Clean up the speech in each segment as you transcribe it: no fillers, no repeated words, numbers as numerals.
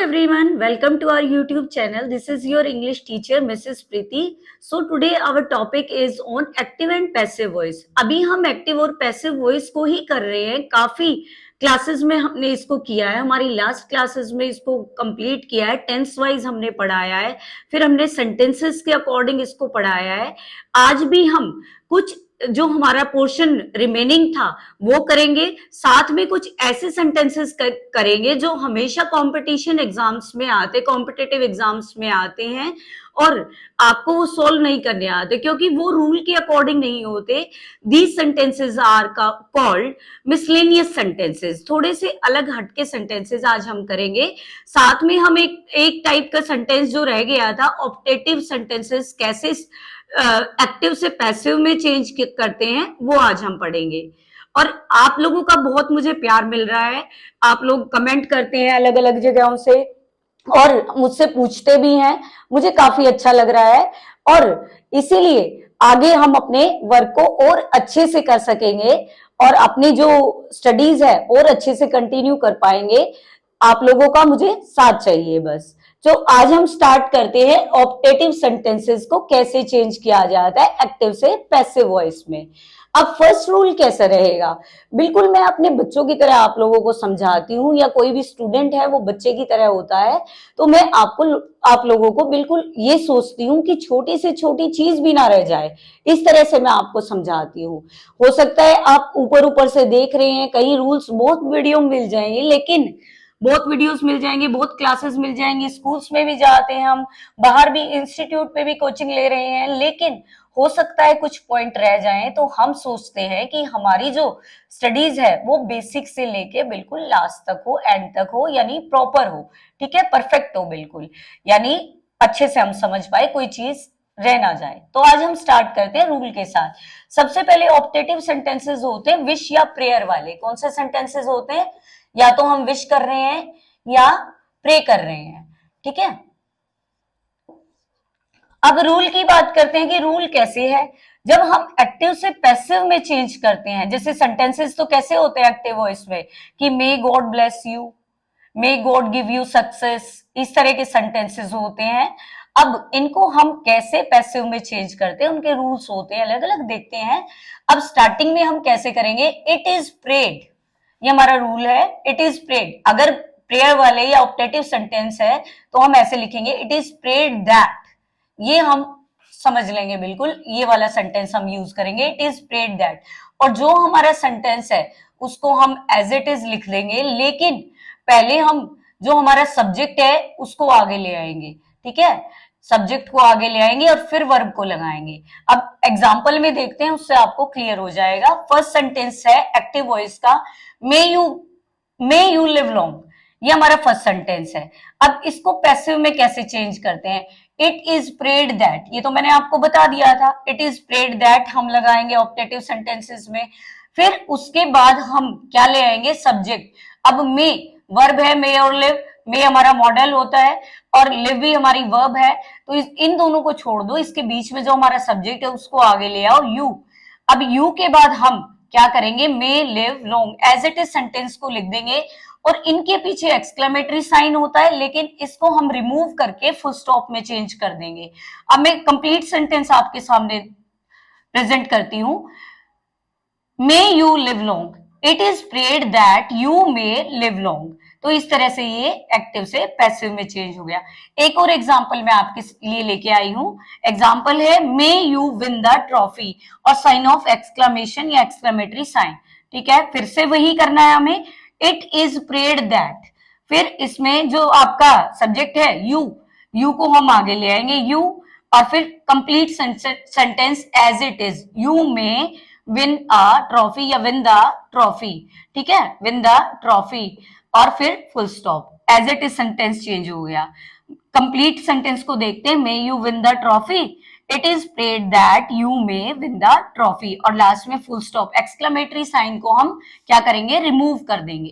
everyone, welcome to our YouTube channel. This is your English teacher Mrs. Preeti. So today our topic is on active and passive voice. अभी हम active और passive voice को ही कर रहे हैं. काफी classes में हमने इसको किया है. हमारी लास्ट क्लासेस में इसको कंप्लीट किया है. टेंस वाइज हमने पढ़ाया है, फिर हमने सेंटेंसेस के अकॉर्डिंग इसको पढ़ाया है. आज भी हम कुछ जो हमारा पोर्शन रिमेनिंग था वो करेंगे, साथ में कुछ ऐसे सेंटेंसेस करेंगे जो हमेशा कंपटीशन एग्जाम्स में आते, कॉम्पिटिटिव एग्जाम्स में आते हैं और आपको वो सोल्व नहीं करने आते क्योंकि वो रूल के अकॉर्डिंग नहीं होते. These sentences are called miscellaneous sentences. थोड़े से अलग हटके सेंटेंसेस आज हम करेंगे. साथ में हम एक टाइप का सेंटेंस जो रह गया था, ऑप्टेटिव सेंटेंसेस कैसे एक्टिव से पैसिव में चेंज करते हैं, वो आज हम पढ़ेंगे. और आप लोगों का बहुत मुझे प्यार मिल रहा है. आप लोग कमेंट करते हैं अलग अलग जगहों से और मुझसे पूछते भी हैं. मुझे काफी अच्छा लग रहा है और इसीलिए आगे हम अपने वर्क को और अच्छे से कर सकेंगे और अपनी जो स्टडीज है और अच्छे से कंटिन्यू कर पाएंगे. आप लोगों का मुझे साथ चाहिए बस. तो आज हम स्टार्ट करते हैं ऑप्टेटिव सेंटेंसेस को कैसे चेंज किया जाता है एक्टिव से पैसिव वॉइस में. अब फर्स्ट रूल कैसा रहेगा, बिल्कुल मैं अपने बच्चों की तरह आप लोगों को समझाती हूँ, या कोई भी स्टूडेंट है वो बच्चे की तरह होता है, तो मैं आप लोगों को बिल्कुल ये सोचती हूँ कि छोटी से छोटी चीज भी ना रह जाए, इस तरह से मैं आपको समझाती हूँ. हो सकता है आप ऊपर ऊपर से देख रहे हैं, कई रूल्स बहुत वीडियो मिल जाएंगे, लेकिन बहुत वीडियोस मिल जाएंगे, बहुत क्लासेस मिल जाएंगी, स्कूल्स में भी जाते हैं हम, बाहर भी इंस्टीट्यूट पे भी कोचिंग ले रहे हैं, लेकिन हो सकता है कुछ पॉइंट रह जाएं. तो हम सोचते हैं कि हमारी जो स्टडीज है वो बेसिक से लेके बिल्कुल लास्ट तक हो, एंड तक हो, यानी प्रॉपर हो, ठीक है, परफेक्ट हो बिल्कुल, यानी अच्छे से हम समझ पाए, कोई चीज रह ना जाए. तो आज हम स्टार्ट करते हैं रूल के साथ. सबसे पहले ऑप्टेटिव सेंटेंसेस होते हैं विश या प्रेयर वाले. कौन से सेंटेंसेस होते हैं? या तो हम विश कर रहे हैं या प्रे कर रहे हैं, ठीक है. अब रूल की बात करते हैं कि रूल कैसे है. जब हम एक्टिव से पैसिव में चेंज करते हैं, जैसे सेंटेंसेस तो कैसे होते हैं एक्टिव वॉइस में कि may God bless you, may God give you success, इस तरह के सेंटेंसेस होते हैं. अब इनको हम कैसे पैसिव में चेंज करते हैं, उनके रूल्स होते हैं अलग अलग, देखते हैं. अब स्टार्टिंग में हम कैसे करेंगे, इट इज प्रेड, ये हमारा रूल है, इट इज प्रेड. अगर प्रेयर वाले या ऑप्टेटिव सेंटेंस है तो हम ऐसे लिखेंगे, इट इज प्रेड दैट. ये हम समझ लेंगे बिल्कुल, ये वाला सेंटेंस हम यूज करेंगे, इट इज प्रेड दैट. और जो हमारा सेंटेंस है उसको हम एज इट इज लिख देंगे, लेकिन पहले हम जो हमारा सब्जेक्ट है उसको आगे ले आएंगे, ठीक है, सब्जेक्ट को आगे ले आएंगे और फिर वर्ब को लगाएंगे. अब एग्जाम्पल में देखते हैं, उससे आपको क्लियर हो जाएगा. फर्स्ट सेंटेंस है एक्टिव वॉइस का, मे यू लिव लॉन्ग, ये हमारा फर्स्ट सेंटेंस है. अब इसको पैसिव में कैसे चेंज करते हैं, इट इज प्रेड दैट, ये तो मैंने आपको बता दिया था, इट इज प्रेड दैट हम लगाएंगे ऑप्टेटिव सेंटेंसेस में. फिर उसके बाद हम क्या ले आएंगे, सब्जेक्ट. अब मे वर्ब है, मे और लिव, मे हमारा मॉडल होता है और लिव भी हमारी वर्ब है, तो इन दोनों को छोड़ दो, इसके बीच में जो हमारा सब्जेक्ट है उसको आगे ले आओ, यू. अब यू के बाद हम क्या करेंगे, may live long, as it is sentence को लिख देंगे और इनके पीछे एक्सक्लेमेटरी साइन होता है, लेकिन इसको हम रिमूव करके फुल स्टॉप में चेंज कर देंगे. अब मैं कंप्लीट सेंटेंस आपके सामने प्रेजेंट करती हूं. May you live long, it is prayed that you may live long. तो इस तरह से ये एक्टिव से पैसिव में चेंज हो गया. एक और एग्जांपल मैं आपके लिए लेके आई हूं. एग्जांपल है, मे यू विन द ट्रॉफी, और साइन ऑफ एक्सक्लेमेशन या एक्सक्लेमेटरी साइन, ठीक है. फिर से वही करना है हमें, इट इज प्रेड दैट. फिर इसमें जो आपका सब्जेक्ट है यू को हम आगे ले आएंगे, यू, और फिर complete sentence as it is, you may win a trophy या विन द ट्रॉफी, ठीक है, विन द ट्रॉफी, और फिर full stop, as it is sentence change हो गया. कंप्लीट सेंटेंस को देखते हैं, may you win the trophy, it is prayed that you may win the trophy, और लास्ट में फुल स्टॉप. एक्सक्लेमेटरी साइन को हम क्या करेंगे, रिमूव कर देंगे.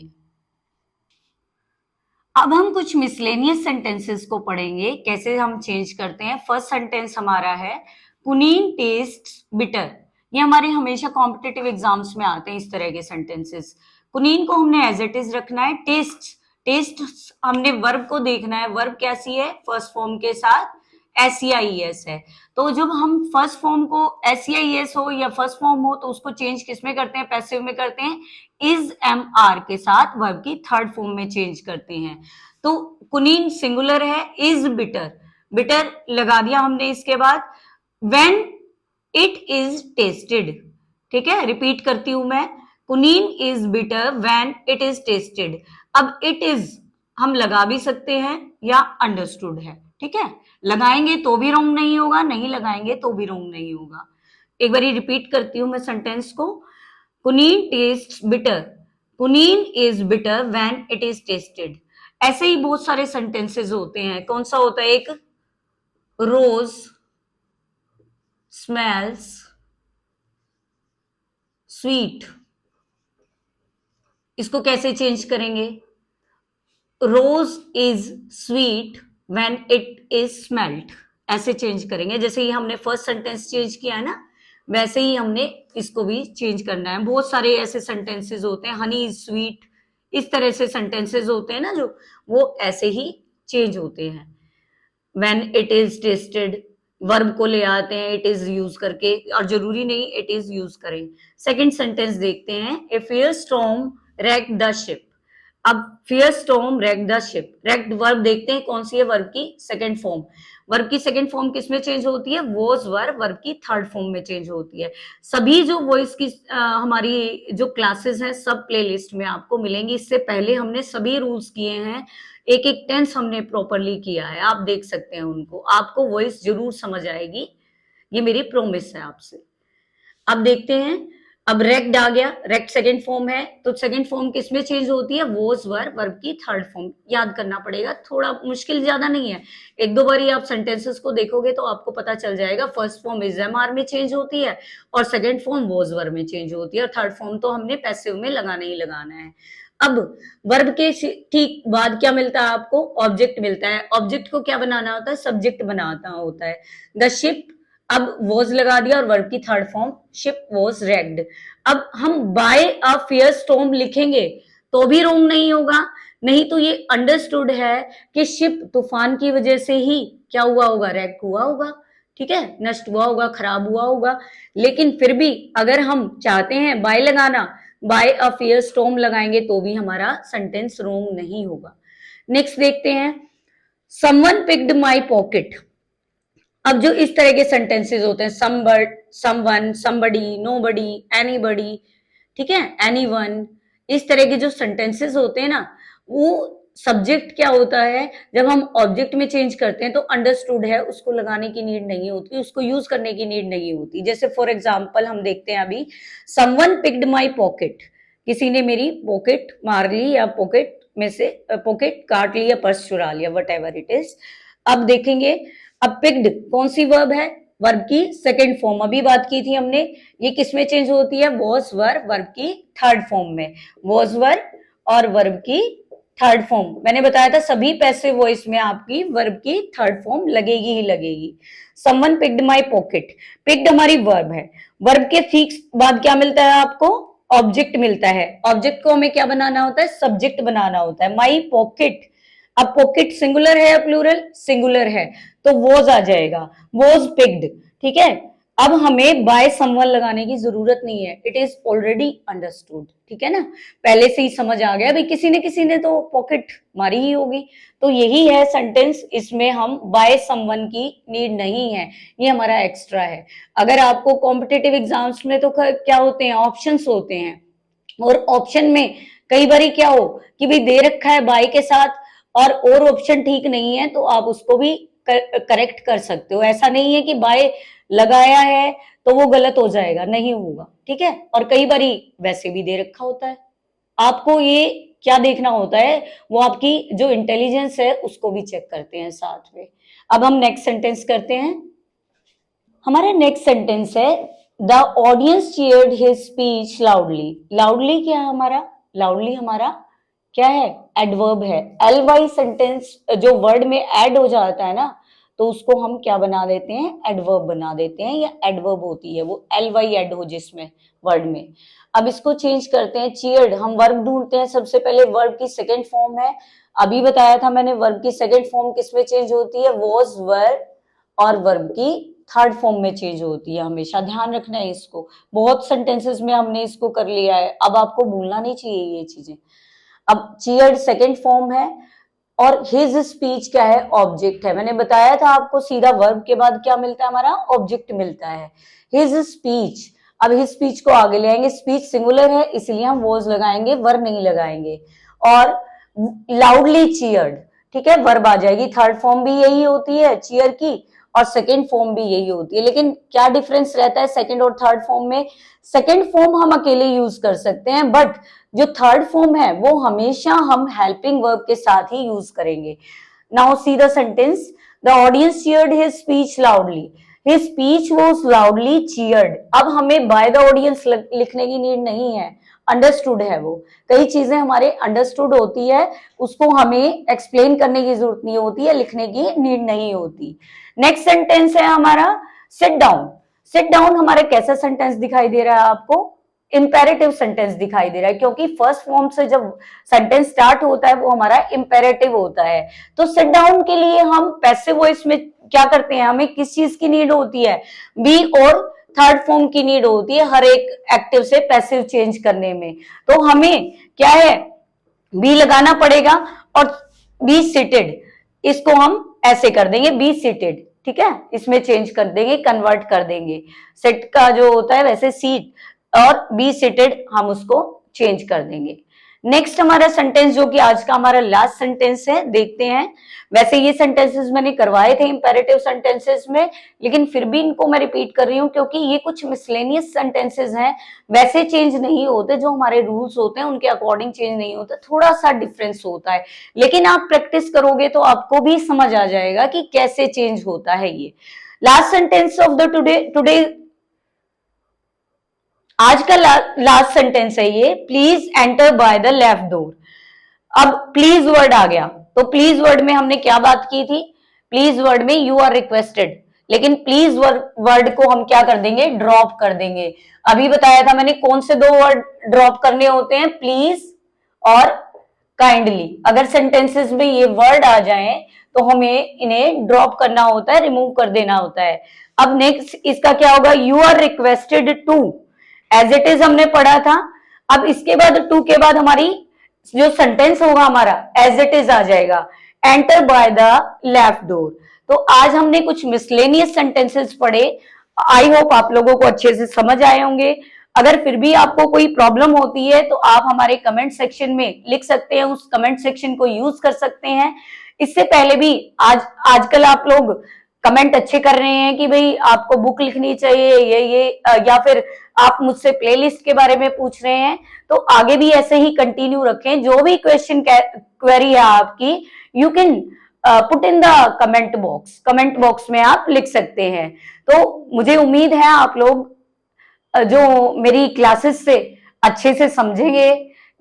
अब हम कुछ मिसलेनियस सेंटेंसेस को पढ़ेंगे, कैसे हम चेंज करते हैं. फर्स्ट सेंटेंस हमारा है, कुनीन टेस्ट्स बिटर. ये हमारे हमेशा कॉम्पिटिटिव एग्जाम्स में आते हैं इस तरह के सेंटेंसेस. कुनीन को हमने एज इट इज रखना है, टेस्ट टेस्ट हमने वर्ब को देखना है, वर्ब कैसी है, फर्स्ट फॉर्म के साथ SEIS है। तो जब हम फर्स्ट फॉर्म को SEIS हो या फर्स्ट फॉर्म हो तो उसको चेंज किसमें करते हैं, पैसिव में करते हैं, इज MR के साथ वर्ब की थर्ड फॉर्म में चेंज करते हैं। तो कुनीन सिंगुलर है, इज बिटर, बिटर लगा दिया हमने। इसके बाद व्हेन इट इज टेस्टेड, ठीक है, रिपीट करती हूं मैं, quinine is bitter when it is tasted. अब इट इज हम लगा भी सकते हैं या अंडरस्टूड है, ठीक है, लगाएंगे तो भी रॉन्ग नहीं होगा, नहीं लगाएंगे तो भी रॉन्ग नहीं होगा। एक बार रिपीट करती हूं मैं सेंटेंस को, quinine taste bitter, quinine is bitter when it is tasted. ऐसे ही बहुत सारे सेंटेंसेस होते हैं। कौन सा होता है, एक रोज स्मेल्स स्वीट, इसको कैसे चेंज करेंगे, rose is sweet when it is smelled, ऐसे चेंज करेंगे। जैसे ही हमने फर्स्ट सेंटेंस चेंज किया है ना, वैसे ही हमने इसको भी चेंज करना है। बहुत सारे ऐसे सेंटेंसेस होते हैं, हनी इज स्वीट, इस तरह से सेंटेंसेस होते हैं ना, जो वो ऐसे ही चेंज होते हैं। When it is tested, verb को ले आते हैं इट इज यूज करके, और जरूरी नहीं इट इज यूज करें। सेकंड सेंटेंस देखते हैं, a fierce storm wrecked the ship. अब fierce storm wrecked the ship, wrecked verb देखते हैं कौन सी है, वर्ब की सेकंड फॉर्म। वर्ब की सेकंड फॉर्म किसमें चेंज होती है, वॉज वर्ब की थर्ड फॉर्म में चेंज होती है। सभी जो वॉइस की हमारी जो क्लासेस हैं सब प्लेलिस्ट में आपको मिलेंगी। इससे पहले हमने सभी रूल्स किए हैं, एक एक टेंस हमने प्रॉपरली किया है, आप देख सकते हैं उनको, आपको वॉइस जरूर समझ आएगी, ये मेरी प्रोमिस है आपसे। अब देखते हैं, अब रेक्ड आ गया, रेक्ड सेकंड फॉर्म है, तो सेकंड फॉर्म किसमें चेंज होती है, वॉज वर्ब की थर्ड फॉर्म। याद करना पड़ेगा, थोड़ा मुश्किल ज्यादा नहीं है, एक दो बार आप सेंटेंसेस को देखोगे तो आपको पता चल जाएगा। फर्स्ट फॉर्म इज MR में चेंज होती है और सेकंड फॉर्म वॉज वर्ब में चेंज होती है, और थर्ड फॉर्म तो हमने पैसिव में लगाना ही लगाना है। अब वर्ब के ठीक बाद क्या मिलता है आपको, ऑब्जेक्ट मिलता है। ऑब्जेक्ट को क्या बनाना होता है, सब्जेक्ट बनाना होता है। द शिप, अब वॉज लगा दिया और वर्ब की third form ship was raked. अब हम बाय अ फियर स्टॉर्म लिखेंगे तो भी रोंग नहीं होगा, नहीं तो ये अंडरस्टूड है कि शिप तूफान की वजह से ही क्या हुआ होगा, रैक हुआ होगा, ठीक है, नष्ट हुआ होगा, खराब हुआ होगा। लेकिन फिर भी अगर हम चाहते हैं बाय लगाना, बाय अ फियर स्टॉर्म लगाएंगे तो भी हमारा सेंटेंस रोंग नहीं होगा। नेक्स्ट देखते हैं, समवन पिक्ड माई पॉकेट। अब जो इस तरह के सेंटेंसेस होते हैं, समवन, समबडी, नोबडी, एनीबडी, ठीक है, एनीवन, इस तरह के जो सेंटेंसेस होते हैं ना, वो सब्जेक्ट क्या होता है, जब हम ऑब्जेक्ट में चेंज करते हैं तो अंडरस्टूड है, उसको लगाने की नीड नहीं होती, उसको यूज करने की नीड नहीं होती। जैसे फॉर एग्जाम्पल हम देखते हैं अभी, समवन पिक्ड माई पॉकेट, किसी ने मेरी पॉकेट मार ली या पॉकेट में से पॉकेट काट ली या पर्स चुरा लिया, वट एवर इट इज। अब देखेंगे, अब पिक्ड कौन सी वर्ब है, वर्ब की सेकंड फॉर्म, अभी बात की थी हमने, ये किसमें चेंज होती है, वॉज वर्ब की थर्ड फॉर्म में। वॉज वर्ब और वर्ब की थर्ड फॉर्म, मैंने बताया था सभी पैसिव वॉइस में आपकी वर्ब की थर्ड फॉर्म लगेगी ही लगेगी। Someone picked my pocket, picked हमारी वर्ब है, वर्ब के ठीक बाद क्या मिलता है आपको, ऑब्जेक्ट मिलता है। ऑब्जेक्ट को हमें क्या बनाना होता है, सब्जेक्ट बनाना होता है। माई पॉकेट, अब पॉकेट सिंगुलर है या प्लूरल, सिंगुलर है, तो वॉज आ जाएगा, वॉज पिक्ड, ठीक है। अब हमें बाय समवन लगाने की जरूरत नहीं है, इट इज ऑलरेडी अंडरस्टूड, ठीक है ना, पहले से ही समझ आ गया भाई, किसी ने तो पॉकेट मारी ही होगी। तो यही है सेंटेंस, इसमें हम बाय समवन की नीड नहीं है, ये हमारा एक्स्ट्रा है। अगर आपको कॉम्पिटिटिव एग्जाम्स में तो क्या होते हैं, ऑप्शंस होते हैं, और ऑप्शन में कई बार क्या हो कि भाई दे रखा है बाय के साथ और ऑप्शन ठीक नहीं है, तो आप उसको भी करेक्ट कर सकते हो। ऐसा नहीं है कि बाय लगाया है तो वो गलत हो जाएगा, नहीं होगा, ठीक है। और कई बार वैसे भी दे रखा होता है, आपको ये क्या देखना होता है, वो आपकी जो इंटेलिजेंस है उसको भी चेक करते हैं साथ में। अब हम नेक्स्ट सेंटेंस करते हैं, हमारा नेक्स्ट सेंटेंस है, the audience cheered his speech loudly. Loudly क्या है हमारा, लाउडली हमारा क्या है, एडवर्ब है। ly सेंटेंस जो वर्ड में ऐड हो जाता है ना, तो उसको हम क्या बना देते हैं, एडवर्ब बना देते हैं, या एडवर्ब होती है वो, ly एड हो जिसमें वर्ड में। अब इसको चेंज करते हैं, चीयर्ड, हम वर्ब ढूंढते हैं, सबसे पहले वर्ब की सेकेंड फॉर्म है, अभी बताया था मैंने वर्ब की सेकेंड फॉर्म किसमें चेंज होती है, वॉज वर, और वर्ब की थर्ड फॉर्म में चेंज होती है, हमेशा ध्यान रखना है इसको, बहुत सेंटेंसेस में हमने इसको कर लिया है, अब आपको भूलना नहीं चाहिए ये चीजें। अब चीयर्ड सेकेंड फॉर्म है, और हिज स्पीच क्या है, ऑब्जेक्ट है, मैंने बताया था आपको सीधा वर्ब के बाद क्या मिलता है, हमारा ऑब्जेक्ट मिलता है, हिज स्पीच। अब हिज स्पीच को आगे ले आएंगे, स्पीच सिंगुलर है इसलिए हम वॉज लगाएंगे, वर नहीं लगाएंगे, और लाउडली चीयर्ड, ठीक है, वर्ब आ जाएगी, थर्ड फॉर्म भी यही होती है चीयर की, और सेकेंड फॉर्म भी यही होती है, लेकिन क्या डिफरेंस रहता है सेकेंड और थर्ड फॉर्म में, सेकेंड फॉर्म हम अकेले यूज कर सकते हैं, बट जो थर्ड फॉर्म है वो हमेशा हम हेल्पिंग वर्ब के साथ ही यूज करेंगे। Now see the sentence, the audience cheered his speech loudly, his speech was loudly cheered. अब हमें बाय द ऑडियंस लिखने की नीड नहीं है, अंडरस्टूड है वो, कई चीजें हमारे अंडरस्टूड होती है, उसको हमें एक्सप्लेन करने की जरूरत नहीं होती है, लिखने की नीड नहीं होती। नेक्स्ट सेंटेंस है हमारा सिट डाउन। सिट डाउन हमारा कैसा सेंटेंस दिखाई दे रहा है आपको, इंपेरेटिव सेंटेंस दिखाई दे रहा है, क्योंकि फर्स्ट फॉर्म से जब सेंटेंस स्टार्ट होता है वो हमारा इंपेरेटिव होता है। तो सिट डाउन के लिए हम पैसिव वॉइस में क्या करते हैं, हमें किस चीज की नीड होती है, बी और थर्ड फॉर्म की नीड होती है हर एक एक्टिव से पैसिव चेंज करने में। तो हमें क्या है, बी लगाना पड़ेगा, और बी सीटेड, इसको हम ऐसे कर देंगे, बी सीटेड, ठीक है, इसमें चेंज कर देंगे, कन्वर्ट कर देंगे, सेट का जो होता है वैसे सीट, और बी सीटेड हम उसको चेंज कर देंगे। नेक्स्ट हमारा सेंटेंस जो कि आज का हमारा लास्ट सेंटेंस है, देखते हैं। वैसे ये सेंटेंसेस मैंने करवाए थे इंपेरेटिव सेंटेंसेस में, लेकिन फिर भी इनको मैं रिपीट कर रही हूँ क्योंकि ये कुछ मिसलेनियस सेंटेंसेस हैं, वैसे चेंज नहीं होते, जो हमारे रूल्स होते हैं उनके अकॉर्डिंग चेंज नहीं होता, थोड़ा सा डिफरेंस होता है, लेकिन आप प्रैक्टिस करोगे तो आपको भी समझ आ जाएगा कि कैसे चेंज होता है ये। Last sentence of the today आज का लास्ट सेंटेंस है ये, please enter by the left door. अब प्लीज वर्ड आ गया, तो प्लीज वर्ड में हमने क्या बात की थी, प्लीज वर्ड में यू आर रिक्वेस्टेड, लेकिन प्लीज वर्ड को हम क्या कर देंगे, ड्रॉप कर देंगे। अभी बताया था मैंने कौन से दो वर्ड ड्रॉप करने होते हैं, प्लीज और काइंडली। अगर सेंटेंसेस में ये वर्ड आ जाएं तो हमें इन्हें ड्रॉप करना होता है, रिमूव कर देना होता है। अब नेक्स्ट इसका क्या होगा, you are requested to, as it is हमने पढ़ा था। अब इसके बाद टू के बाद हमारी जो सेंटेंस होगा हमारा एज इट इज आ जाएगा, enter by the left door. तो आज हमने कुछ मिसलेनियस सेंटेंसेस पढ़े, आई होप आप लोगों को अच्छे से समझ आए होंगे। अगर फिर भी आपको कोई प्रॉब्लम होती है तो आप हमारे कमेंट सेक्शन में लिख सकते हैं, उस कमेंट सेक्शन को यूज कर सकते हैं। इससे पहले भी आजकल आप लोग कमेंट अच्छे कर रहे हैं कि भाई आपको बुक लिखनी चाहिए, ये या फिर आप मुझसे प्लेलिस्ट के बारे में पूछ रहे हैं, तो आगे भी ऐसे ही कंटिन्यू रखें। जो भी क्वेश्चन क्वेरी है आपकी, you can put in the comment box में आप लिख सकते हैं। तो मुझे उम्मीद है आप लोग जो मेरी क्लासेस से अच्छे से समझेंगे,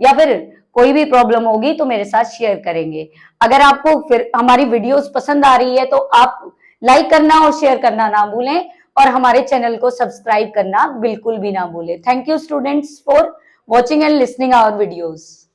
या फिर कोई भी प्रॉब्लम होगी तो मेरे साथ शेयर करेंगे। अगर आपको फिर हमारी वीडियोस पसंद आ रही है तो आप लाइक करना और शेयर करना ना भूलें, और हमारे चैनल को सब्सक्राइब करना बिल्कुल भी ना भूलें। Thank you students for watching and listening our videos.